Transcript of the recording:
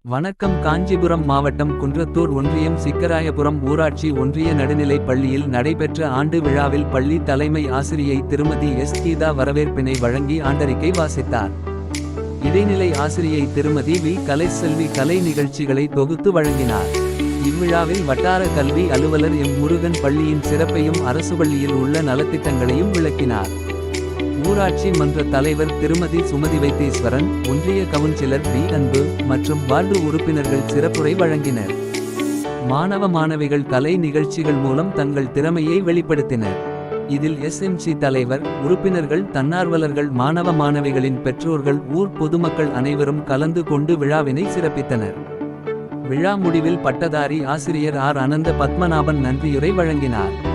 வணக்கம். காஞ்சிபுரம் மாவட்டம் குன்றத்தூர் ஒன்றியம் சிக்கராயபுரம் ஊராட்சி ஒன்றிய நடுநிலைப் பள்ளியில் நடைபெற்ற ஆண்டு விழாவில் பள்ளி தலைமை ஆசிரியை திருமதி எஸ். கீதா வரவேற்பினை வழங்கி ஆண்டறிக்கை வாசித்தார். இடைநிலை ஆசிரியை திருமதி வி. கலைசெல்வி கலை நிகழ்ச்சிகளை தொகுத்து வழங்கினார். இவ்விழாவில் வட்டார கல்வி அலுவலர் எம். முருகன் பள்ளியின் சிறப்பையும் அரசுபள்ளியில் உள்ள நலத்திட்டங்களையும் விளக்கினார். ஊராட்சி மன்ற தலைவர் திருமதி சுமதி வைத்தீஸ்வரன், ஒன்றிய கவுன்சிலர் வி. அன்பு மற்றும் வார்டு உறுப்பினர்கள் சிறப்புரை வழங்கினர். மாணவ மாணவிகள் கலை நிகழ்ச்சிகள் மூலம் தங்கள் திறமையை வெளிப்படுத்தினர். இதில் எஸ்.எம்.சி தலைவர், உறுப்பினர்கள், தன்னார்வலர்கள், மாணவ மாணவிகளின் பெற்றோர்கள், ஊர் பொதுமக்கள் அனைவரும் கலந்து கொண்டு விழாவினை சிறப்பித்தனர். விழா முடிவில் பட்டதாரி ஆசிரியர் ஆர். அனந்த பத்மநாபன் நன்றியுரை வழங்கினார்.